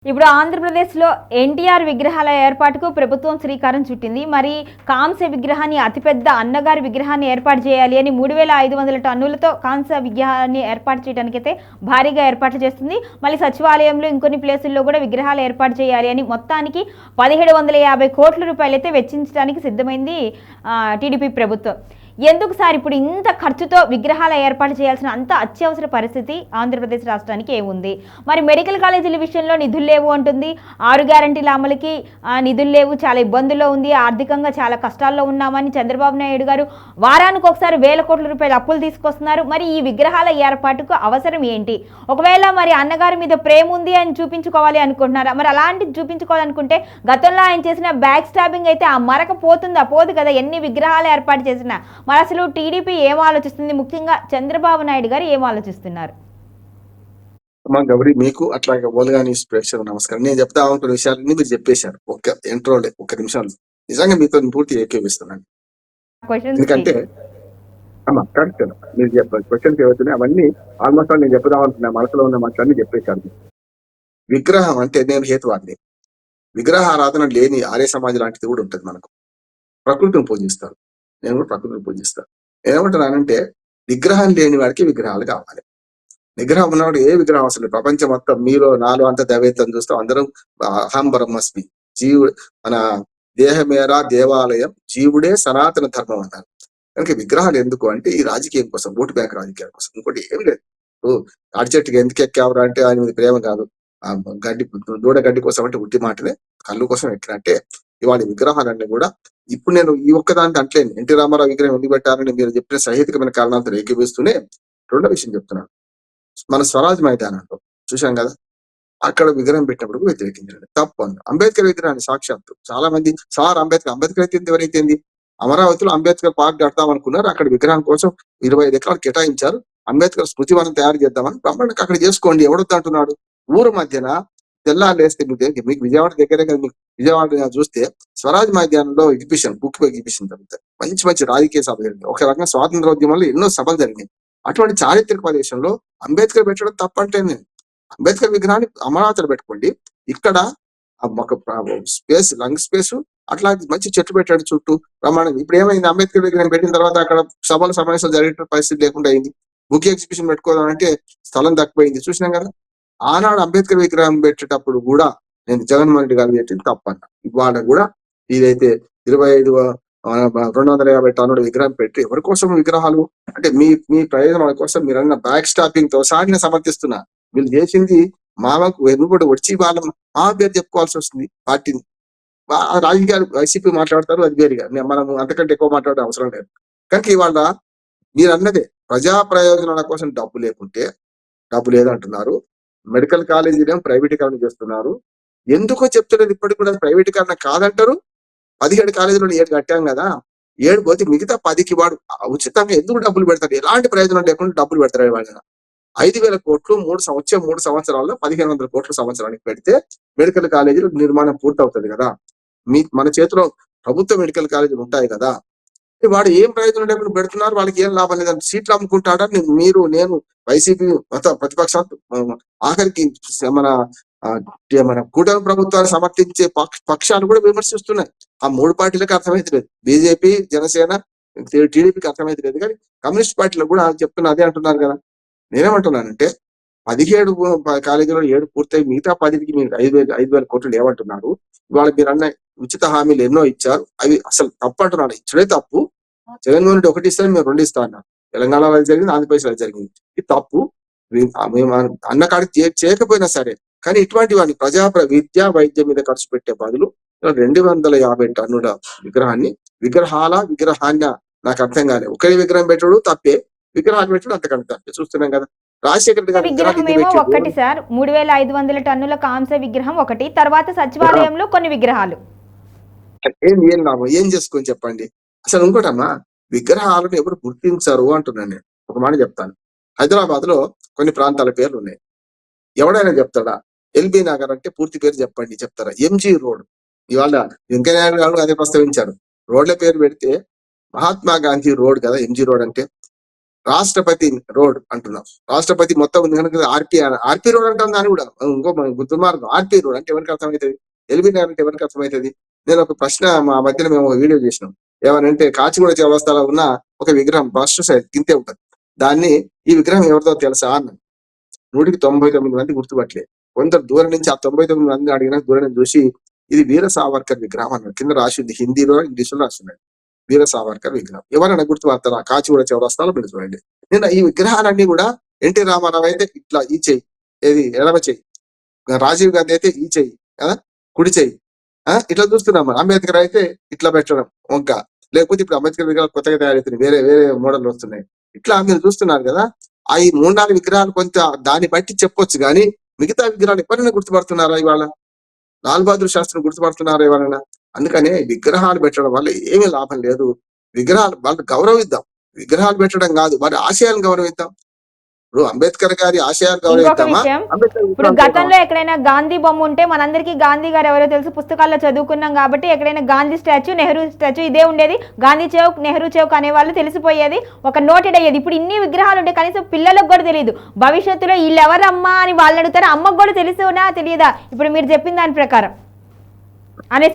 ఇప్పుడు ఆంధ్రప్రదేశ్‌లో ఎన్టీఆర్ విగ్రహాల ఏర్పాటుకు ప్రభుత్వం శ్రీకారం చుట్టింది. మరి కాంస్య విగ్రహాన్ని అతిపెద్ద అన్నగారి విగ్రహాన్ని ఏర్పాటు చేయాలి అని 3500 టన్నులతో కాంస్య విగ్రహాన్ని ఏర్పాటు చేయడానికైతే భారీగా ఏర్పాట్లు చేస్తుంది. మళ్ళీ సచివాలయంలో ఇంకొన్ని ప్లేసుల్లో కూడా విగ్రహాలు ఏర్పాటు చేయాలి అని మొత్తానికి 1750 కోట్ల రూపాయలైతే వెచ్చించడానికి సిద్ధమైంది టీడీపీ ప్రభుత్వం. ఎందుకు సార్ ఇప్పుడు ఇంత ఖర్చుతో విగ్రహాల ఏర్పాటు చేయాల్సిన అంత అత్యవసర పరిస్థితి ఆంధ్రప్రదేశ్ రాష్ట్రానికి ఏముంది? మరి మెడికల్ కాలేజీల విషయంలో నిధులు లేవు అంటుంది. 6 గ్యారంటీల అమలుకి నిధులు లేవు, చాలా ఇబ్బందుల్లో ఉంది, ఆర్థికంగా చాలా కష్టాల్లో ఉన్నామని చంద్రబాబు నాయుడు గారు వారానికి ఒకసారి వేల కోట్ల రూపాయల అప్పులు తీసుకొస్తున్నారు. మరి ఈ విగ్రహాల ఏర్పాటుకు అవసరం ఏంటి? ఒకవేళ మరి అన్నగారి మీద ప్రేమ ఉంది అని చూపించుకోవాలి అనుకుంటున్నారా? మరి అలాంటిది చూపించుకోవాలనుకుంటే గతంలో ఆయన చేసిన బ్యాక్ స్టాబింగ్ అయితే ఆ మరక పోతుందా? పోదు కదా, ఎన్ని విగ్రహాలు ఏర్పాటు చేసినా. మరి అసలు టీడీపీ ఏం ఆలోచిస్తుంది, ముఖ్యంగా చంద్రబాబు నాయుడు గారు ఏం ఆలోచిస్తున్నారు? గౌరీ, మీకు అట్లాగే ఓలుగాని ప్రేక్షకులకు నమస్కారం. నేను చెప్తా అనుకున్న విషయాలన్నీ మీరు చెప్పేశారు ఒక్క ఇంట్రోలే, ఒక్క నిమిషాలు. నిజంగా మీతో పూర్తి ఏకీవిస్తున్నాను. ఎందుకంటే కరెక్ట్, మీరు చెప్పారు క్వశ్చన్స్ ఏవైతున్నాయి అవన్నీ ఆల్మోస్ట్ నేను చెప్పుదాం అనుకున్నా, మనసులో ఉన్న మాటలన్నీ చెప్పేశారు. విగ్రహం అంటే నేను హేతువాదిని. విగ్రహారాధన లేని ఆర్య సమాజం లాంటిది కూడా ఉంటుంది. మనకు ప్రకృతిని పూజిస్తారు, నేను కూడా ప్రకృతిని పూజిస్తాను. ఏమంటున్నానంటే విగ్రహం లేని వాడికి విగ్రహాలు కావాలి. విగ్రహం ఉన్నవాడు ఏ విగ్రహం అసలు ప్రపంచం మొత్తం మీలో నాలో అంతా దైవత్వం చూస్తాం. అందరం అహం బ్రహ్మస్మి, జీవుడు మన దేహమేరా దేవాలయం, జీవుడే సనాతన ధర్మం అన్నారు. కనుక విగ్రహాలు ఎందుకు అంటే ఈ రాజకీయం కోసం, ఓటు బ్యాంక్ రాజకీయాల కోసం, ఇంకోటి ఏం లేదు. తాడి చెట్టుకి ఎందుకు ఎక్కావరా అంటే ఆయన మీద ప్రేమ కాదు, గడ్డి దూడ గడ్డి కోసం అంటే ఉట్టి మాటనే, కళ్ళు కోసం ఎక్కినట్టే ఇవాళ విగ్రహాలన్నీ కూడా. ఇప్పుడు నేను ఈ ఒక్కదానికి అంటలేను, ఎన్టీ రామారావు విగ్రహం ఎందుకు పెట్టారని మీరు చెప్పిన సహేతుకమైన కారణాలతో ఏకీపిస్తూనే రెండో విషయం చెప్తున్నాను. మన స్వరాజ్ మైదానంలో చూశాం కదా, అక్కడ విగ్రహం పెట్టినప్పుడు వ్యతిరేకించండి, తప్పు అన్నారు. అంబేద్కర్ విగ్రహాన్ని సాక్షాత్తు చాలా మంది సార్ అంబేద్కర్ అయితే ఎవరైతే అమరావతిలో అంబేద్కర్ పార్క్ కడతాం అనుకున్నారు. అక్కడ విగ్రహం కోసం 25 ఎకరాలు కేటాయించారు. అంబేద్కర్ స్మృతివనం తయారు చేద్దామని బ్రహ్మాండంగా అక్కడ చేసుకోండి, ఎవడొద్దు అంటున్నాడు? ఊరు మధ్యన తెల్లారేస్తే మీకు విజయవాడ దగ్గరే కదా, మీకు విజయవాడ చూస్తే స్వరాజ్ మైదానంలో ఎగ్జిబిషన్, బుక్ ఎగ్జిబిషన్ జరుగుతాయి. మంచి మంచి రాజకీయ సభ జరిగింది. ఒక రకంగా స్వాతంత్రోద్యమంలో ఎన్నో సభలు జరిగినాయి. అటువంటి చారిత్రక ప్రదేశంలో అంబేద్కర్ పెట్టడం తప్పంటే నేను అంబేద్కర్ విగ్రహాన్ని అమరావతిలో పెట్టుకోండి. ఇక్కడ ఒక స్పేస్, లంగ్ స్పేస్, అట్లా మంచి చెట్లు పెట్టాడు చుట్టూ ప్రమాణం. ఇప్పుడు ఏమైంది, అంబేద్కర్ విగ్రహం పెట్టిన తర్వాత అక్కడ సభలు సమావేశాలు జరిగే పరిస్థితి లేకుండా అయింది. బుక్ ఎగ్జిబిషన్ పెట్టుకోవాలంటే స్థలం తక్కువైంది. చూసినాం కదా. ఆనాడు అంబేద్కర్ విగ్రహం పెట్టేటప్పుడు కూడా నేను జగన్మోహన్ రెడ్డి గారు పెట్టింది తప్పన్న. ఇవాళ కూడా ఇదైతే 250 టన్నుల విగ్రహం పెట్టి ఎవరి కోసం విగ్రహాలు అంటే మీ ప్రయోజనాల కోసం మీరు అన్న బ్యాక్ స్టాపింగ్ తో సాగిన సమర్థిస్తున్నా. వీళ్ళు చేసింది మామకు వెనుబడి వచ్చి వాళ్ళ మా పేరు చెప్పుకోవాల్సి వస్తుంది. పార్టీని రాజకీయాలు వైసీపీ మాట్లాడతారు, అది వేరుగా, మనం అంతకంటే ఎక్కువ మాట్లాడే అవసరం లేదు. కనుక ఇవాళ మీరు అన్నదే ప్రజా ప్రయోజనాల కోసం డబ్బు లేకుంటే డబ్బు లేదంటున్నారు. మెడికల్ కాలేజీలేమో ప్రైవేటీకరణ చేస్తున్నారు. ఎందుకో చెప్తున్నారు, ఇప్పటికి కూడా ప్రైవేటీకరణ కాదంటారు. 17 కాలేజీలో 7 కట్టాం కదా, 7 పోతే మిగతా 10కి వాడు ఉచితంగా ఎందుకు డబ్బులు పెడతారు? ఎలాంటి ప్రయోజనం లేకుండా డబ్బులు పెడతారు. వాళ్ళ 5,000 కోట్లు 3 సంవత్సరాల్లో 1,500 కోట్ల సంవత్సరానికి పెడితే మెడికల్ కాలేజీలు నిర్మాణం పూర్తవుతుంది కదా. మన చేతిలో ప్రభుత్వ మెడికల్ కాలేజీలు ఉంటాయి కదా. వాడు ఏం ప్రయోజనం లేకుండా పెడుతున్నారు, వాళ్ళకి ఏం లాభం లేదంటే సీట్లు అమ్ముకుంటాడా? మీరు నేను వైసీపీ ప్రతిపక్షాలు ఆఖరికి మన కూటమి ప్రభుత్వాన్ని సమర్థించే పక్షాలు కూడా విమర్శిస్తున్నాయి. ఆ 3 పార్టీలకు అర్థమైతే లేదు. బీజేపీ, జనసేన, టీడీపీకి అర్థమైతే లేదు, కానీ కమ్యూనిస్ట్ పార్టీలో కూడా చెప్తున్నా అదే అంటున్నారు కదా. నేనేమంటున్నానంటే 17 కాలేజీలో 7 పూర్తయి మిగతా 10కి మీరు 5,000 కోట్లు ఏమంటున్నారు? ఇవాళ మీరు అన్న ఉచిత హామీలు ఎన్నో ఇచ్చారు, అవి అసలు తప్పు అంటున్నాడు. ఇచ్చడే తప్పు. జగన్మోహన్ రెడ్డి 1 ఇస్తాను, మీరు 2 ఇస్తా అన్నారు. తెలంగాణలో అది జరిగింది, ఆంధ్రప్రదేశ్లో అది జరిగింది. ఇది తప్పు. మేము అన్న కాడికి చేయకపోయినా సరే, కానీ ఇటువంటి వాడిని విద్య వైద్యం మీద ఖర్చు పెట్టే బదులు 250 టన్నుల విగ్రహాన్ని నాకు అర్థం కాలేదు. ఒకే విగ్రహం పెట్టడు తప్పే, విగ్రహాలు పెట్టడం అంతకంటే తప్పే. చూస్తున్నాం కదా. రాజశేఖర రెడ్డి గారు విగ్రహం ఏమో ఒకటి సార్, 3500 టన్నుల కాంస్య విగ్రహం ఒకటి, తర్వాత సచివాలయంలో కొన్ని విగ్రహాలు. ఏం లాభం, ఏం చేసుకొని చెప్పండి. అసలు ఇంకోటమ్మా, విగ్రహాలను ఎవరు గుర్తించరు అంటున్నాను నేను. ఒక మాట చెప్తాను. హైదరాబాద్ లో కొన్ని ప్రాంతాల పేర్లు ఉన్నాయి. ఎవడైనా చెప్తాడా? ఎల్బీ నగర్ అంటే పూర్తి పేరు చెప్పండి, చెప్తారా? MG road. ఇవాళ వెంకయ్యనాయుడు గారు అదే ప్రస్తావించారు. రోడ్ల పేరు పెడితే మహాత్మా గాంధీ రోడ్ కదా ఎంజీ రోడ్ అంటే. రాష్ట్రపతి రోడ్ అంటున్నాం. రాష్ట్రపతి మొత్తం ఉంది కనుక ఆర్పి రోడ్ అంటాం. దాన్ని కూడా ఇంకో దుర్మార్గం. ఆర్పి రోడ్ అంటే ఎవరికి అర్థమవుతుంది? ఎల్బీ నగర్ అంటే ఎవరికి అర్థమవుతుంది? నేను ఒక ప్రశ్న మా మధ్యలో మేము ఒక వీడియో చేసినాం. ఏమనంటే కాచిగూడ చౌరస్తాలో ఉన్న ఒక విగ్రహం బస్ సైడ్ కింతే ఉంటుంది. దాన్ని ఈ విగ్రహం ఎవరిదో తెలుసా అన్నాను. 199 మంది గుర్తుపట్టలేదు. కొందరు దూరం నుంచి ఆ 99 మంది అడిగినా దూరం నుంచి చూసి ఇది వీర సావర్కర్ విగ్రహం అన్నాడు. కింద రాసింది హిందీలో ఇంగ్లీష్లో రాస్తున్నాడు వీర సావర్కర్ విగ్రహం. ఎవరైనా గుర్తుపడతారా? కాచిగూడ చౌరస్తాలో మీరు చూడండి. నిన్న ఈ విగ్రహాలన్నీ కూడా ఎన్టీ రామారావు అయితే ఇట్లా ఈ చెయ్యి, ఏది ఎడమ చెయ్యి, రాజీవ్ గాంధీ అయితే ఈ చెయ్యి కదా, కుడి చెయ్యి ఇట్లా చూస్తున్నాం. అంబేద్కర్ అయితే ఇట్లా పెట్టడం వంక, లేకపోతే ఇప్పుడు అంబేద్కర్ విగ్రహాలు కొత్తగా తయారవుతున్నాయి, వేరే వేరే మోడల్ వస్తున్నాయి. ఇట్లా మీరు చూస్తున్నారు కదా. ఆ ఈ 3-4 విగ్రహాలు కొంత దాన్ని బట్టి చెప్పొచ్చు, కానీ మిగతా విగ్రహాలు ఎవరైనా గుర్తుపడుతున్నారా ఇవాళ? లాల్ బహదూర్ శాస్త్రిని గుర్తుపడుతున్నారా ఎవరైనా? అందుకనే విగ్రహాలు పెట్టడం వల్ల ఏమీ లాభం లేదు. విగ్రహాలు వాళ్ళు గౌరవిద్దాం, విగ్రహాలు పెట్టడం కాదు, వారి ఆశయాలను గౌరవిద్దాం. ఇప్పుడు అంబేద్కర్ గారి ఆశయాలు ఇంకొక గౌరవిద్దామా? విషయం, అంబేద్కర్ ఇప్పుడు విగ్రహాలు గతంలో ఎక్కడైనా గాంధీ బొమ్మ ఉంటే మనందరికీ గాంధీ గారు ఎవరో తెలుసు, పుస్తకాల్లో చదువుకున్నాం కాబట్టి ఎక్కడైనా గాంధీ స్టాచ్యూ, నెహ్రూ స్టాచ్యూ ఇదే ఉండేది. గాంధీ చౌక్, నెహ్రూ చౌక్ అనే వాళ్ళు తెలిసిపోయేది, ఒక నోటెడ్ అయ్యేది. ఇప్పుడు ఇన్ని విగ్రహాలు ఉంటే కనీసం పిల్లలకు కూడా తెలియదు. భవిష్యత్తులో వీళ్ళు ఎవరమ్మా అని వాళ్ళు అడుగుతారు, అమ్మకు కూడా తెలుసునా తెలియదా ఇప్పుడు మీరు చెప్పిన దాని ప్రకారం అనే.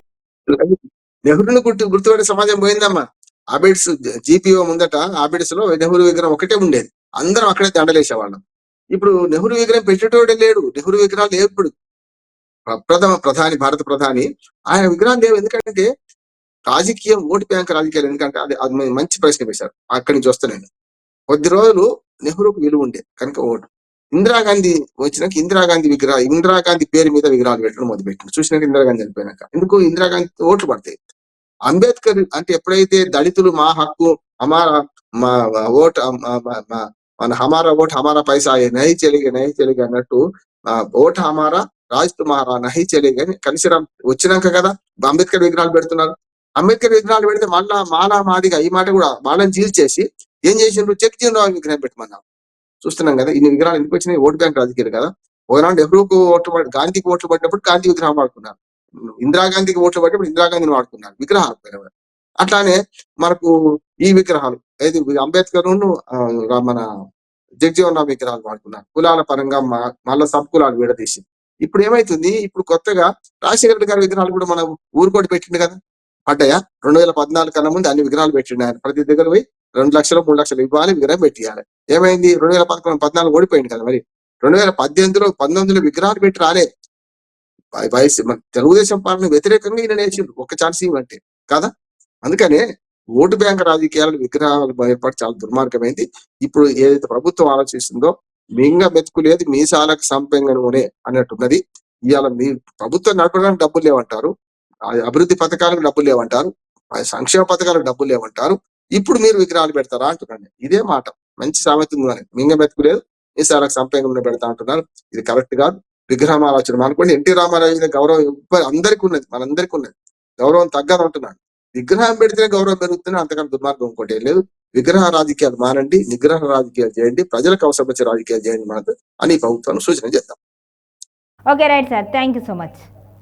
నెహ్రూను గుర్తుపడే సమాజం పోయిందమ్మా. ఆబిడ్స్ జీపీఓ ముందట ఆబిడ్స్ లో నెహ్రూ విగ్రహం ఒకటే ఉండేది. అందరం అక్కడే దండలేసేవాళ్ళం. ఇప్పుడు నెహ్రూ విగ్రహం పెట్టేటోడే లేడు. నెహ్రూ విగ్రహాలు లేవు ఇప్పుడు. ప్రధాని, భారత ప్రధాని ఆయన విగ్రహాలు లేవు. ఎందుకంటే రాజకీయం, ఓటు బ్యాంక్ రాజకీయాలు. ఎందుకంటే అది మంచి ప్రశ్న వేశారు. అక్కడి నుంచి వస్తున్నాను. కొద్ది రోజులు నెహ్రూకు విలువ ఉండే కనుక ఓటు. ఇందిరాగాంధీ వచ్చినాక ఇందిరాగాంధీ పేరు మీద విగ్రహాలు పెట్టడం మొదలుపెట్టింది. చూసినాక ఇందిరాగాంధీ చనిపోయినాక ఎందుకు ఇందిరాగాంధీ ఓట్లు పడతాయి. అంబేద్కర్ అంటే ఎప్పుడైతే దళితులు మా హక్కు, హమారా మా ఓట్ మన హమారా ఓట్ హమారా పైసా నహి చెలిగే అన్నట్టు ఓట్ హమారా రాజ్ తుమారా నహి చెలిగే అని కలిసిరాం వచ్చినాక కదా అంబేద్కర్ విగ్రహాలు పెడుతున్నారు. అంబేద్కర్ విగ్రహాలు పెడితే మళ్ళా మాలా మాదిగా ఈ మాట కూడా వాళ్ళని చీల్చేసి ఏం చేసిండ్రు, జగజీవన్ విగ్రహం పెట్టమన్నారు. చూస్తున్నాం కదా ఇన్ని విగ్రహాలు ఎందుకు వచ్చినాయి? ఓటు బ్యాంక్ రాజకీయాలు కదా. ఒకనాడు నెహ్రూకు ఓట్లు పడి, గాంధీకి ఓట్లు పడినప్పుడు గాంధీ విగ్రహం వాడుకున్నారు. ఇందిరాగాంధీకి ఓట్లు పడినప్పుడు ఇందిరాగాంధీని వాడుకున్నారు విగ్రహాలు. అట్లానే మనకు ఈ విగ్రహాలు ఏది అంబేద్కర్ మన జగజీవన్ రామ్ విగ్రహాలు వాడుకున్నారు. కులాల పరంగా మళ్ళా సబ్ కులాలు విడదీసి. ఇప్పుడు ఏమైతుంది, ఇప్పుడు కొత్తగా రాజశేఖర రెడ్డి గారి విగ్రహాలు కూడా మనం ఊరుకోటి పెట్టిండు కదా. పడ్డాయా? 2014 కన్నా ముందు అన్ని విగ్రహాలు పెట్టిండు ఆయన. ప్రతి దగ్గర పోయి 2 లక్షలు 3 లక్షలు ఇవ్వాలి, విగ్రహం పెట్టియాలి. ఏమైంది? 2014 ఓడిపోయింది కదా. మరి 2018లో 19లో విగ్రహాలు పెట్టి రాలే. తెలుగుదేశం పార్టీ వ్యతిరేకంగా ఈయన నేర్చిండు ఒక్క ఛాన్స్ ఇవ్వంటే కదా. అందుకనే ఓటు బ్యాంక్ రాజకీయాలను విగ్రహాలు ఏర్పాటు చాలా దుర్మార్గమైంది. ఇప్పుడు ఏదైతే ప్రభుత్వం ఆలోచిస్తుందో మింగ మెతుకులేదు మీసాలకు సంపెంగ నూనె అన్నట్టున్నది. ఇవాళ మీ ప్రభుత్వం నడపడానికి డబ్బులు లేవంటారు, అభివృద్ధి పథకాలకు డబ్బులు లేవంటారు, సంక్షేమ పథకాలకు డబ్బులు లేవంటారు. ఇప్పుడు మీరు విగ్రహాలు పెడతారా అంటున్నాను. ఇదే మాట మంచి సామెత ఉంది. మింగ మెతుకులేదు మీసాలకు సంపెంగ నూనె పెడతా అంటున్నారు. ఇది కరెక్ట్ కాదు. విగ్రహం ఆలోచన అనుకోండి. ఎన్టీ రామారావు గౌరవం అందరికీ ఉన్నది, మనందరికీ ఉన్నది. గౌరవం తగ్గదు అంటున్నాడు. విగ్రహం పెడితేనే గౌరవం పెరుగుతుంది, అంతకన్నా దుర్మార్గం ఇంకోటి లేదు. విగ్రహ రాజకీయాలు మానండి, నిగ్రహ రాజకీయాలు చేయండి, ప్రజలకు అవసరం వచ్చే రాజకీయాలు చేయండి మనకు అని ప్రభుత్వాన్ని సూచన చేద్దాం. Okay right sir, thank you so much.